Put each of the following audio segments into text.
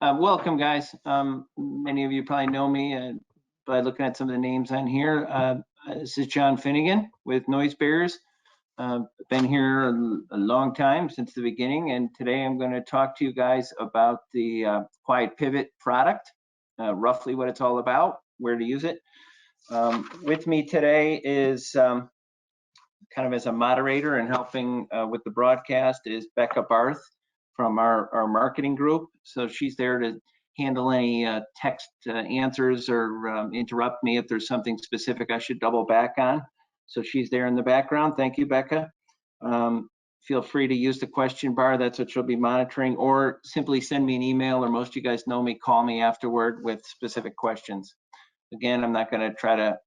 Welcome, guys. Many of you probably know me by looking at some of the names on here. This is John Finnegan with Noise Barriers. Been here a long time, since the beginning, and today I'm going to talk to you guys about the QuietPivot product, roughly what it's all about, where to use it. With me today is kind of as a moderator and helping with the broadcast is Becca Barth from our marketing group. So she's there to handle any text answers or interrupt me if there's something specific I should double back on. So she's there in the background. Thank you, Becca. Feel free to use the question bar. That's what she'll be monitoring, or simply send me an email, or most of you guys know me, call me afterward with specific questions. Again, I'm not going to try to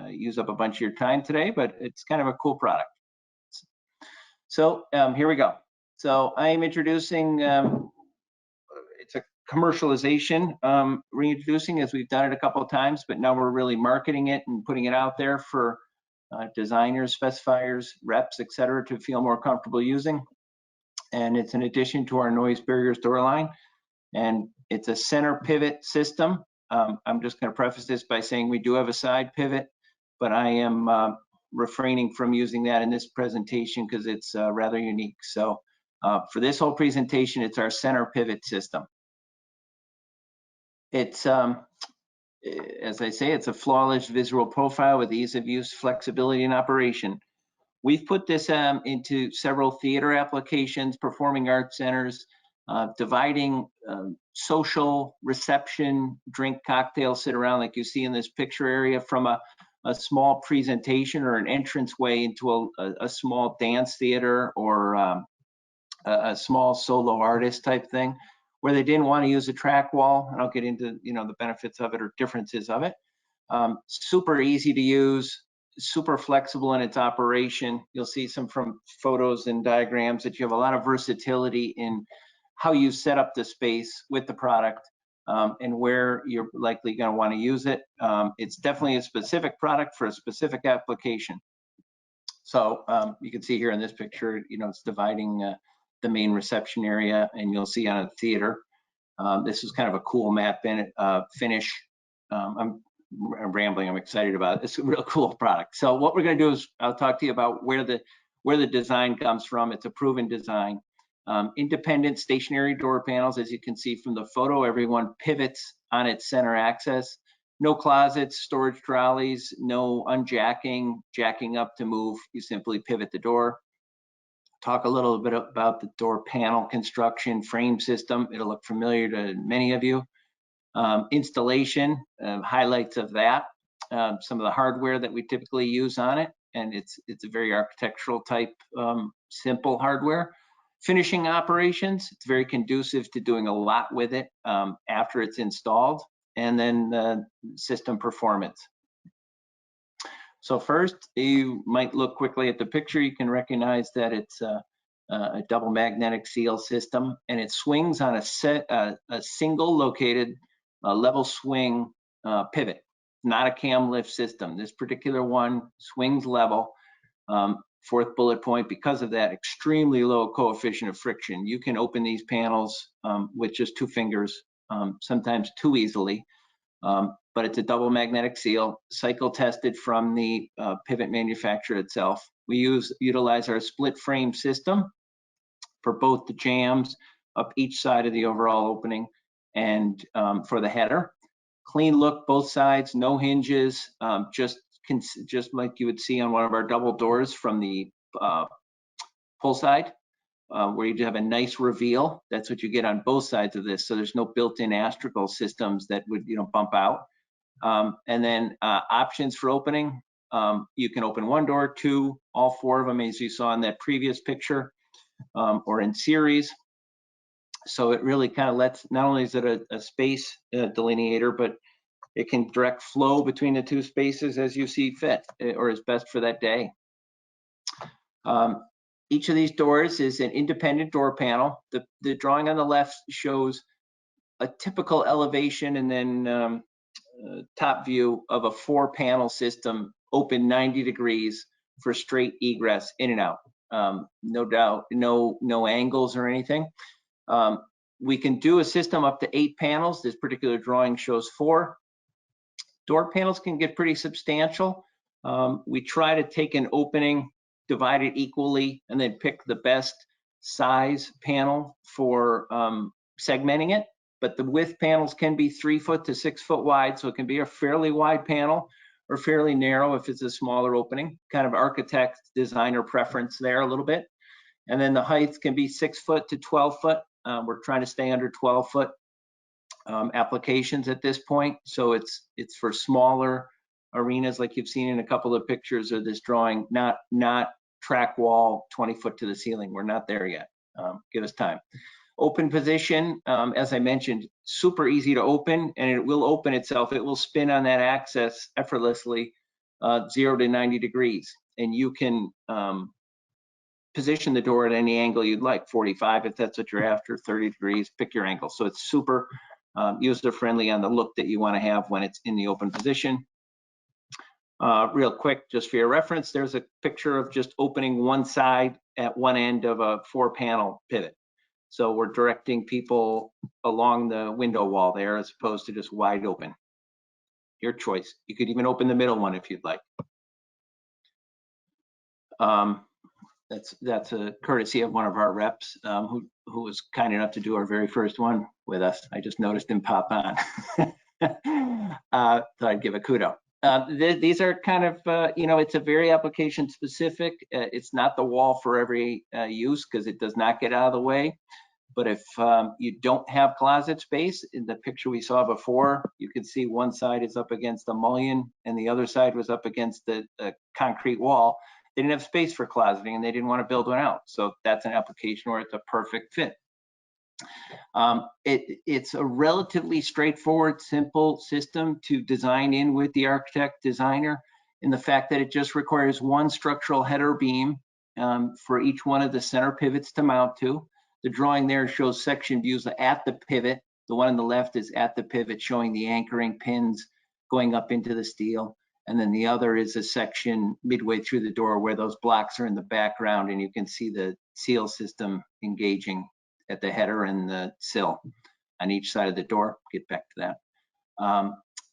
use up a bunch of your time today, but it's kind of a cool product. So here we go. So I am introducing, it's a commercialization, reintroducing, as we've done it a couple of times, but now we're really marketing it and putting it out there for designers, specifiers, reps, etc., to feel more comfortable using. And it's an addition to our Noise Barriers door line. And it's a center pivot system. I'm just going to preface this by saying we do have a side pivot, but I am refraining from using that in this presentation because it's rather unique. So for this whole presentation, it's our center pivot system. It's, as I say, it's a flawless visual profile with ease of use, flexibility, and operation. We've put this into several theater applications, performing arts centers, dividing social reception, drink, cocktail, sit around like you see in this picture area from a small presentation or an entranceway into a small dance theater or a small solo artist type thing, where they didn't want to use a track wall. And I'll get into the benefits of it or differences of it. Super easy to use, super flexible in its operation. You'll see some from photos and diagrams that you have a lot of versatility in how you set up the space with the product and where you're likely going to want to use it. It's definitely a specific product for a specific application. So you can see here in this picture, it's dividing the main reception area, and you'll see on a theater. This is kind of a cool matte finish. I'm rambling. I'm excited about it. It's a real cool product. So what we're going to do is I'll talk to you about where the design comes from. It's a proven design. Independent stationary door panels, as you can see from the photo, everyone pivots on its center axis. No closets, storage trolleys, no unjacking, jacking up to move. You simply pivot the door. Talk a little bit about the door panel construction frame system. It'll look familiar to many of you. Installation, highlights of that. Some of the hardware that we typically use on it, and it's a very architectural type, simple hardware. Finishing operations, it's very conducive to doing a lot with it after it's installed, and then system performance. So first, you might look quickly at the picture. You can recognize that it's a double magnetic seal system, and it swings on a single located level swing pivot, not a cam lift system. This particular one swings level. Fourth bullet point, because of that extremely low coefficient of friction, you can open these panels with just 2 fingers, sometimes too easily. But it's a double magnetic seal, cycle tested from the pivot manufacturer itself. We utilize our split frame system for both the jambs up each side of the overall opening and for the header. Clean look, both sides, no hinges, just like you would see on one of our double doors from the pull side, where you have a nice reveal. That's what you get on both sides of this. So there's no built-in astragal systems that would bump out. And then options for opening. You can open 1 door, 2, all 4 of them, as you saw in that previous picture, or in series. So it really kind of lets, not only is it a space delineator, but it can direct flow between the 2 spaces as you see fit, or is best for that day. Each of these doors is an independent door panel. The drawing on the left shows a typical elevation and then top view of a 4-panel system, open 90 degrees for straight egress in and out. No doubt, no angles or anything. We can do a system up to 8 panels. This particular drawing shows 4. Door panels can get pretty substantial. We try to take an opening, divide it equally, and then pick the best size panel for segmenting it. But the width panels can be 3 foot to 6 foot wide, so it can be a fairly wide panel or fairly narrow if it's a smaller opening. Kind of architect, designer preference there a little bit. And then the height can be 6 foot to 12 foot. We're trying to stay under 12 foot applications at this point. So it's for smaller arenas like you've seen in a couple of pictures of this drawing, not track wall 20 foot to the ceiling. We're not there yet. Give us time. Open position, as I mentioned, super easy to open, and it will open itself. It will spin on that axis effortlessly, 0 to 90 degrees. And you can position the door at any angle you'd like, 45 if that's what you're after, 30 degrees, pick your angle. So it's super user-friendly on the look that you want to have when it's in the open position. Real quick, just for your reference, there's a picture of just opening one side at one end of a 4-panel pivot. So we're directing people along the window wall there as opposed to just wide open. Your choice. You could even open the middle one if you'd like. That's a courtesy of one of our reps who was kind enough to do our very first one with us. I just noticed him pop on. Thought I'd give a kudo. These are kind of, it's a very application specific. It's not the wall for every use because it does not get out of the way. But if you don't have closet space, in the picture we saw before, you can see one side is up against the mullion and the other side was up against the concrete wall. They didn't have space for closeting and they didn't want to build one out. So that's an application where it's a perfect fit. It's a relatively straightforward, simple system to design in with the architect designer in the fact that it just requires one structural header beam for each one of the center pivots to mount to. The drawing there shows section views at the pivot. The one on the left is at the pivot showing the anchoring pins going up into the steel. And then the other is a section midway through the door where those blocks are in the background and you can see the seal system engaging at the header and the sill on each side of the door. Get back to that.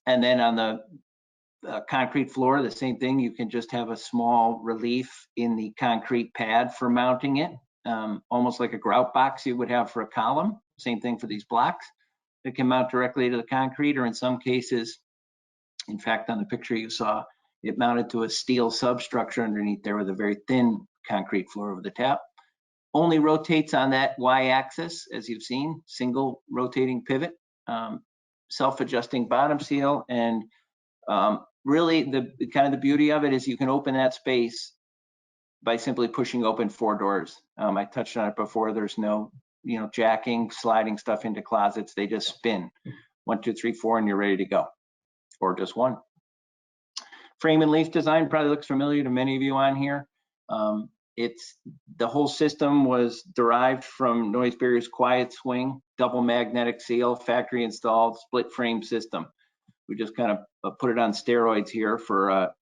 And then on the concrete floor, the same thing. You can just have a small relief in the concrete pad for mounting it, almost like a grout box you would have for a column. Same thing for these blocks. It can mount directly to the concrete, or in some cases, in fact, on the picture you saw, it mounted to a steel substructure underneath there with a very thin concrete floor over the top. Only rotates on that y-axis, as you've seen, single rotating pivot, self-adjusting bottom seal, and really the beauty of it is you can open that space by simply pushing open 4 doors. I touched on it before. There's no, jacking, sliding stuff into closets. They just spin 1, 2, 3, 4, and you're ready to go, or just one. Frame and leaf design probably looks familiar to many of you on here. The whole system was derived from Noise Barrier's Quiet Swing, double magnetic seal, factory installed split frame system. We just kind of put it on steroids here for a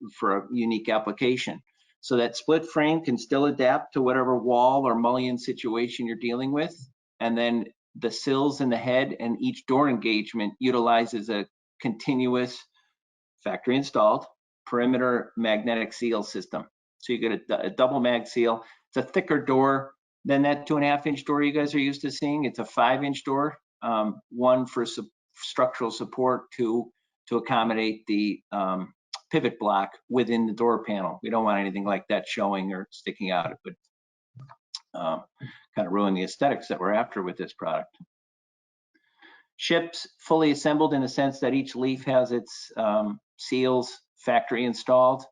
unique application. So that split frame can still adapt to whatever wall or mullion situation you're dealing with. And then the sills in the head and each door engagement utilizes a continuous factory installed perimeter magnetic seal system. So you get a double mag seal. It's a thicker door than that 2.5-inch door you guys are used to seeing. It's a 5-inch door, one for structural support, two to accommodate the pivot block within the door panel. We don't want anything like that showing or sticking out. It would kind of ruin the aesthetics that we're after with this product. Ships fully assembled in the sense that each leaf has its seals factory installed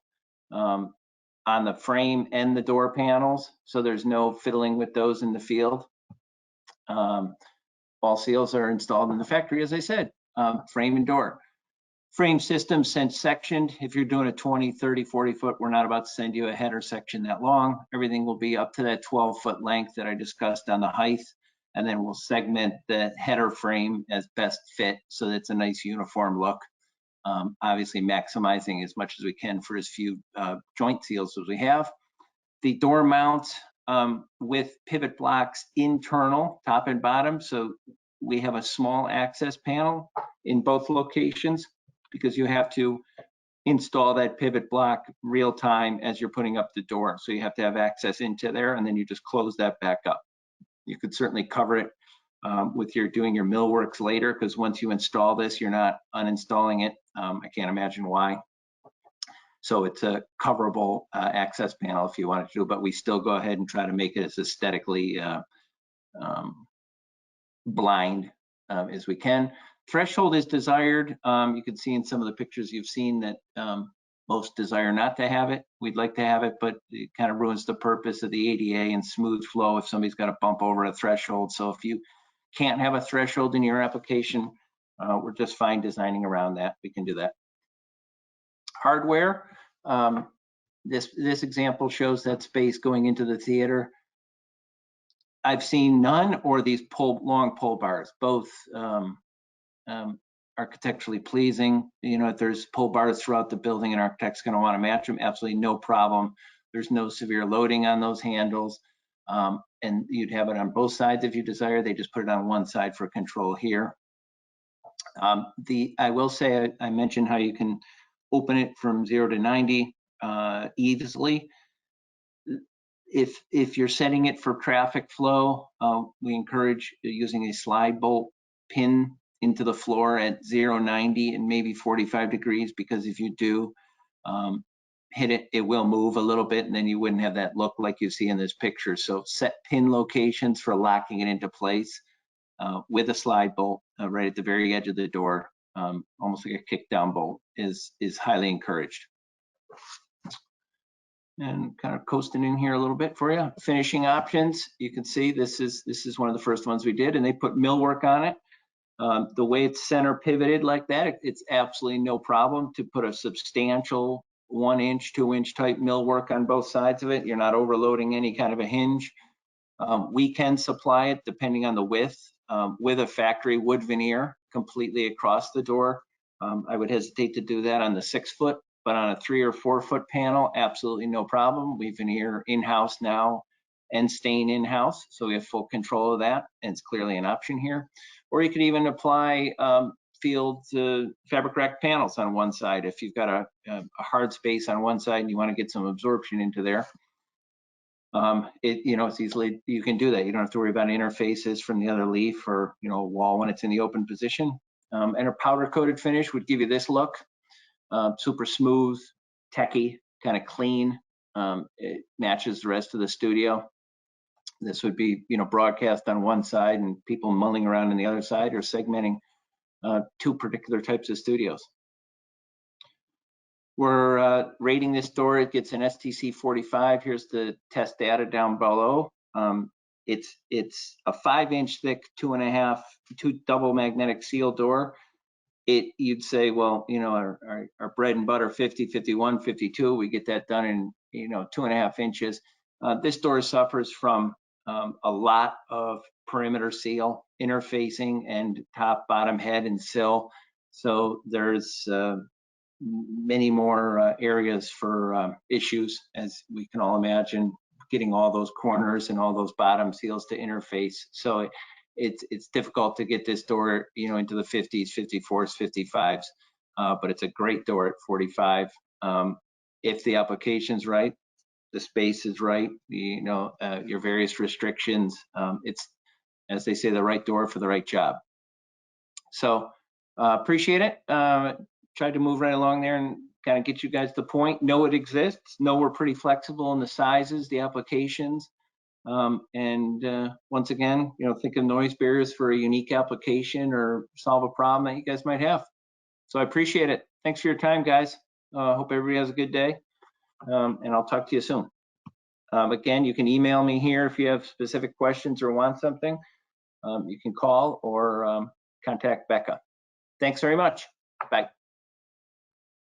on the frame and the door panels, so there's no fiddling with those in the field. All seals are installed in the factory, as I said, frame and door. Frame system sent sectioned. If you're doing a 20, 30, 40 foot, we're not about to send you a header section that long. Everything will be up to that 12-foot length that I discussed on the height, and then we'll segment the header frame as best fit so that it's a nice uniform look. Obviously maximizing as much as we can for as few joint seals as we have. The door mounts with pivot blocks internal, top and bottom. So we have a small access panel in both locations because you have to install that pivot block real time as you're putting up the door. So you have to have access into there, and then you just close that back up. You could certainly cover it with doing your millworks later, because once you install this, you're not uninstalling it. I can't imagine why. So it's a coverable access panel if you wanted to do, but we still go ahead and try to make it as aesthetically blind as we can. Threshold is desired. You can see in some of the pictures you've seen that most desire not to have it. We'd like to have it, but it kind of ruins the purpose of the ADA and smooth flow if somebody's got to bump over a threshold. So if you can't have a threshold in your application, we're just fine designing around that. We can do that. Hardware. This example shows that space going into the theater. I've seen none or these long pull bars, both architecturally pleasing. You know, if there's pull bars throughout the building, an architect's going to want to match them, absolutely no problem. There's no severe loading on those handles. And you'd have it on both sides if you desire. They just put it on one side for control here. I will say, I mentioned how you can open it from 0 to 90 easily. If you're setting it for traffic flow, we encourage using a slide bolt pin into the floor at 0, 90, and maybe 45 degrees, because if you do hit it, it will move a little bit, and then you wouldn't have that look like you see in this picture. So set pin locations for locking it into place with a slide bolt right at the very edge of the door, almost like a kick down bolt, is highly encouraged. And kind of coasting in here a little bit for you. Finishing options, you can see this is one of the first ones we did, and they put millwork on it. The way it's center pivoted like that, it's absolutely no problem to put a substantial 1-inch, 2-inch type millwork on both sides of it. You're not overloading any kind of a hinge. We can supply it depending on the width with a factory wood veneer completely across the door. I would hesitate to do that on the 6-foot, but on a 3 or 4-foot panel, absolutely no problem. We veneer in-house now and stain in-house, so we have full control of that, and it's clearly an option here. Or you could even apply field fabric rack panels on one side if you've got a hard space on one side and you want to get some absorption into there. It's easily, you can do that. You don't have to worry about interfaces from the other leaf or a wall when it's in the open position. And a powder coated finish would give you this look. Super smooth, techy, kind of clean. It matches the rest of the studio. This would be, broadcast on one side and people mulling around on the other side, or segmenting 2 particular types of studios. We're rating this door. It gets an STC 45. Here's the test data down below. It's a 5-inch thick, 2 double magnetic seal door. You'd say, well, our bread and butter 50, 51, 52, we get that done in 2.5 inches. This door suffers from a lot of perimeter seal interfacing and top, bottom, head, and sill. So there's many more areas for issues, as we can all imagine, getting all those corners and all those bottom seals to interface. So it's difficult to get this door, into the 50s, 54s, 55s, but it's a great door at 45. If the application's right, the space is right, your various restrictions, it's, as they say, the right door for the right job. So appreciate it. Tried to move right along there and kind of get you guys the point. Know it exists. Know we're pretty flexible in the sizes, the applications. Once again, think of noise barriers for a unique application or solve a problem that you guys might have. So I appreciate it. Thanks for your time, guys. Hope everybody has a good day. And I'll talk to you soon. Again, you can email me here if you have specific questions or want something. You can call or contact Becca. Thanks very much. Bye.